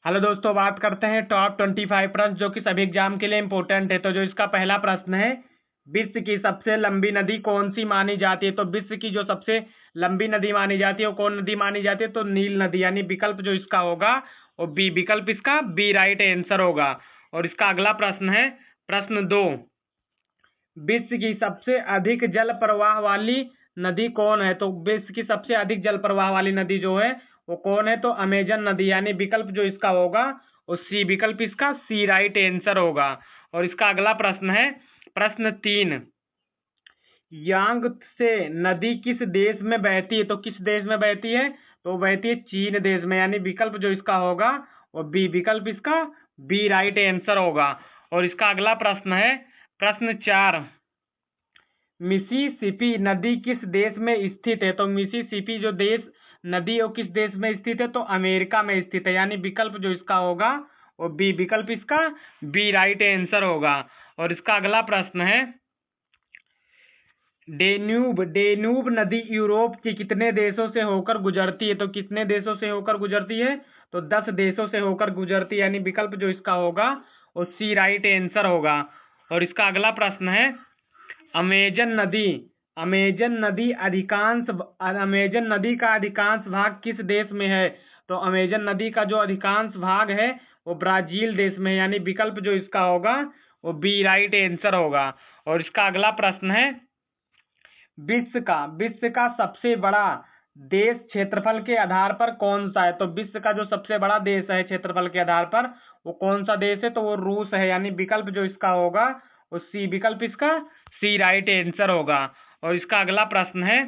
Hello दोस्तों, बात करते हैं टॉप 25 प्रश्न जो कि सभी एग्जाम के लिए इम्पोर्टेंट है। तो जो इसका पहला प्रश्न है, विश्व की सबसे लंबी नदी कौन सी मानी जाती है? तो विश्व की जो सबसे लंबी नदी मानी जाती है वो कौन नदी मानी जाती है? तो नील नदी, यानी विकल्प जो इसका होगा वो बी, विकल्प इसका बी राइट आंसर होगा। और इसका अगला प्रश्न है, प्रश्न 2, विश्व की सबसे अधिक जल प्रवाह वाली नदी कौन है? तो विश्व की सबसे अधिक जल प्रवाह वाली नदी जो है वो कौन है? तो अमेजन नदी, यानी विकल्प जो इसका होगा वो सी, विकल्प इसका सी राइट आंसर होगा। और इसका अगला प्रश्न है, प्रश्न 3, यांगत्से नदी किस देश में बहती है? तो किस देश में बहती है? तो बहती है चीन देश में, यानी विकल्प जो इसका होगा वो बी, विकल्प इसका बी राइट आंसर होगा। और इसका अगला प्रश्न है, प्रश्न 4, मिसिसिपी नदी किस देश में स्थित है? तो मिसिसिपी जो देश नदी वो किस देश में स्थित है? तो अमेरिका में स्थित है, यानी विकल्प जो इसका होगा वो बी, विकल्प इसका बी राइट आंसर होगा। और इसका अगला प्रश्न है, डेन्यूब डेन्यूब नदी यूरोप के कितने देशों से होकर गुजरती है? तो कितने देशों से होकर गुजरती है? तो 10 देशों से होकर गुजरती है, यानी विकल्प जो इसका होगा वो सी राइट आंसर होगा। और इसका अगला प्रश्न है, अमेजन नदी अमेजन नदी का अधिकांश भाग किस देश में है? तो अमेजन नदी का जो अधिकांश भाग है वो ब्राजील देश में है, यानी विकल्प जो इसका होगा वो बी राइट आंसर होगा। और इसका अगला प्रश्न है, विश्व का सबसे बड़ा देश क्षेत्रफल के आधार पर कौन सा है? तो विश्व का जो सबसे बड़ा देश है क्षेत्रफल के आधार पर वो कौन सा देश है? तो वो रूस है, यानी विकल्प जो इसका होगा वो सी, विकल्प इसका सी राइट आंसर होगा। और इसका अगला प्रश्न है,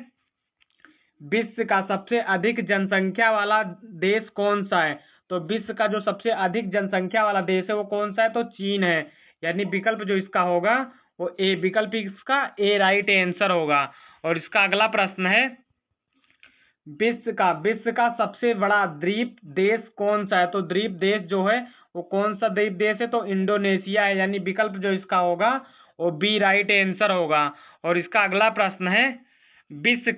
विश्व का सबसे अधिक जनसंख्या वाला देश कौन सा है? तो विश्व का जो सबसे अधिक जनसंख्या वाला देश है वो कौन सा है? तो चीन है, यानी विकल्प जो इसका होगा वो ए, विकल्प इसका ए राइट आंसर होगा। और इसका अगला प्रश्न है, विश्व का सबसे बड़ा द्वीप देश कौन सा है? तो द्वीप देश जो है वो कौन सा द्वीप देश है? तो इंडोनेशिया है, यानी विकल्प जो इसका होगा वो बी राइट आंसर होगा। और इसका अगला प्रश्न है, विश्व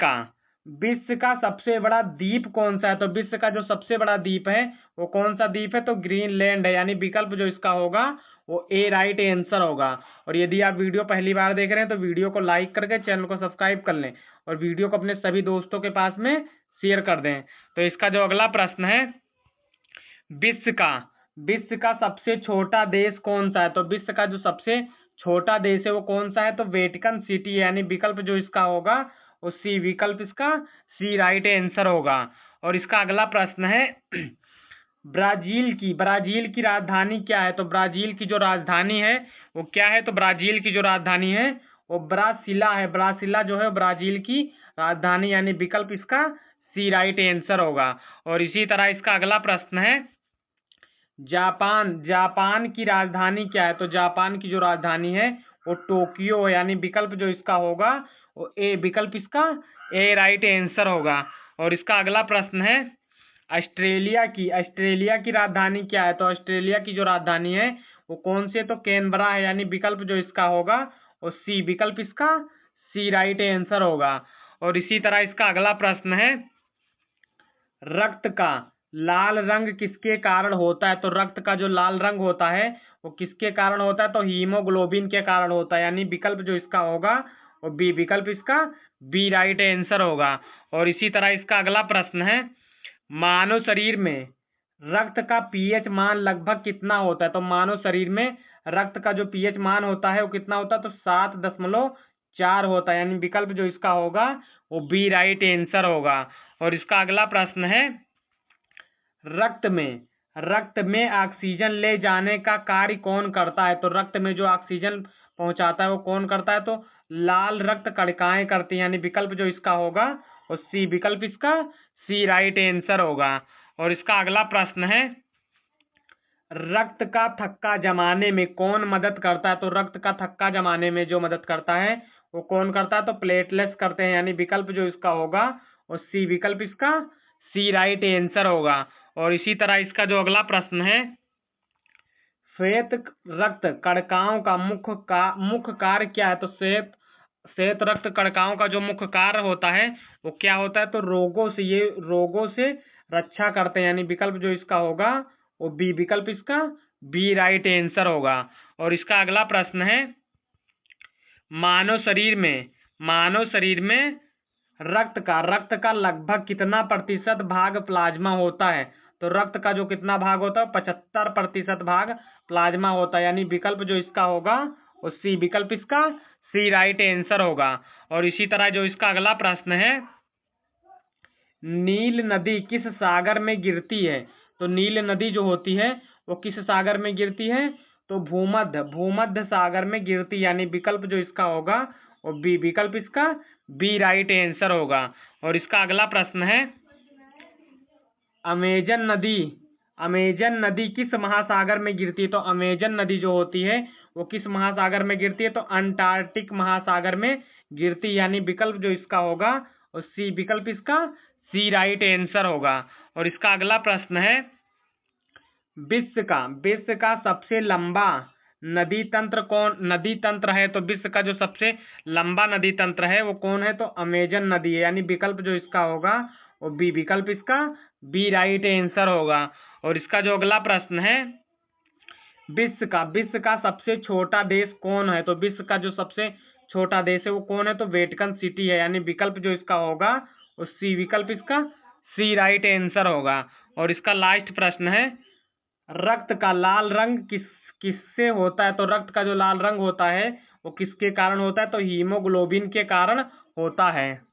का सबसे बड़ा द्वीप कौन सा है? तो विश्व का जो सबसे बड़ा द्वीप है वो कौन सा द्वीप है? तो ग्रीनलैंड है, यानी विकल्प जो इसका होगा वो ए राइट आंसर होगा। और यदि आप वीडियो पहली बार देख रहे हैं तो वीडियो को लाइक करके चैनल को सब्सक्राइब कर लें और वीडियो को अपने सभी दोस्तों के पास में शेयर कर दें। तो इसका जो अगला प्रश्न है, विश्व का सबसे छोटा देश कौन सा है? तो विश्व का जो सबसे छोटा देश है वो कौन सा है? तो वेटिकन सिटी है, यानी विकल्प जो इसका होगा वो सी, विकल्प इसका सी राइट आंसर होगा। और इसका अगला प्रश्न है, ब्राजील की राजधानी क्या है? तो ब्राजील की जो राजधानी है वो क्या है? तो ब्राजील की जो राजधानी है वो ब्रासिला है, ब्रासिला जो है ब्राजील की राजधानी, यानी विकल्प इसका सी राइट आंसर होगा। और इसी तरह इसका अगला प्रश्न है, जापान की राजधानी क्या है? तो जापान की जो राजधानी है वो टोक्यो है, यानी विकल्प जो इसका होगा वो ए, विकल्प इसका ए राइट आंसर होगा। और इसका अगला प्रश्न है, ऑस्ट्रेलिया की राजधानी क्या है? तो ऑस्ट्रेलिया की जो राजधानी है वो कौन सी है? तो कैनबरा है, यानी विकल्प जो इसका होगा वो सी, विकल्प इसका सी राइट आंसर होगा। और इसी तरह इसका अगला प्रश्न है, रक्त का लाल रंग किसके कारण होता है? तो रक्त का जो लाल रंग होता है वो किसके कारण होता है? तो हीमोग्लोबिन के कारण होता है, यानी विकल्प जो इसका होगा वो बी, विकल्प इसका बी राइट आंसर होगा। और इसी तरह इसका अगला प्रश्न है, मानव शरीर में रक्त का पीएच मान लगभग कितना होता है? तो मानव शरीर में रक्त का जो पीएच मान होता है वो कितना होता है? तो 7.4 होता है, यानी विकल्प जो इसका होगा वो बी राइट आंसर होगा। और इसका अगला प्रश्न है, रक्त में ऑक्सीजन ले जाने का कार्य कौन करता है? तो रक्त में जो ऑक्सीजन पहुंचाता है वो कौन करता है? तो लाल रक्त कणिकाएं करती हैं, यानी विकल्प जो इसका होगा वो सी, विकल्प इसका सी राइट आंसर होगा। और इसका अगला प्रश्न है, रक्त का थक्का जमाने में कौन मदद करता है? तो रक्त का थक्का जमाने में जो मदद करता है वो कौन करता है? तो प्लेटलेट्स करते हैं, यानी विकल्प जो इसका होगा वो सी, विकल्प इसका सी राइट आंसर होगा। और इसी तरह इसका जो अगला प्रश्न है, श्वेत रक्त कणिकाओं का मुख्य कार्य क्या है? तो श्वेत रक्त कणिकाओं का जो मुख्य कार्य होता है वो क्या होता है? तो रोगों से रक्षा करते हैं, यानी विकल्प जो इसका होगा और बी विकल्प इसका बी राइट आंसर होगा। और इसका अगला प्रश्न है, मानव शरीर में रक्त का लगभग कितना प्रतिशत भाग प्लाज्मा होता है? तो रक्त का जो कितना भाग होता है 75% भाग प्लाज्मा होता है, यानी विकल्प जो इसका होगा वो सी विकल्प इसका सी राइट आंसर होगा। और इसी तरह जो इसका अगला प्रश्न है, नील नदी किस सागर में गिरती है? तो नील नदी जो होती है वो किस सागर में गिरती है? तो भूमध्य सागर में गिरती, यानी विकल्प जो इसका होगा वो बी विकल्प इसका बी राइट आंसर होगा। और इसका अगला प्रश्न है, अमेजन नदी किस महासागर में गिरती है? तो अमेजन नदी जो होती है वो किस महासागर में गिरती है? तो अंटार्कटिक महासागर में गिरती, यानी विकल्प जो इसका होगा वो सी विकल्प इसका सी राइट आंसर होगा। और इसका अगला प्रश्न है, विश्व का सबसे लंबा नदी तंत्र है? तो विश्व का जो सबसे लंबा नदी तंत्र है वो कौन है? तो अमेजन नदी है, यानी विकल्प जो इसका होगा वो बी विकल्प इसका बी राइट आंसर होगा। और इसका जो अगला प्रश्न है, विश्व का सबसे छोटा देश कौन है? तो विश्व का जो सबसे छोटा देश है वो कौन है? तो वेटिकन सिटी है, यानी विकल्प जो इसका होगा वो सी विकल्प इसका सी राइट आंसर होगा। और इसका लास्ट प्रश्न है, रक्त का लाल रंग किससे होता है? तो रक्त का जो लाल रंग होता है वो किसके कारण होता है? तो हीमोग्लोबिन के कारण होता है।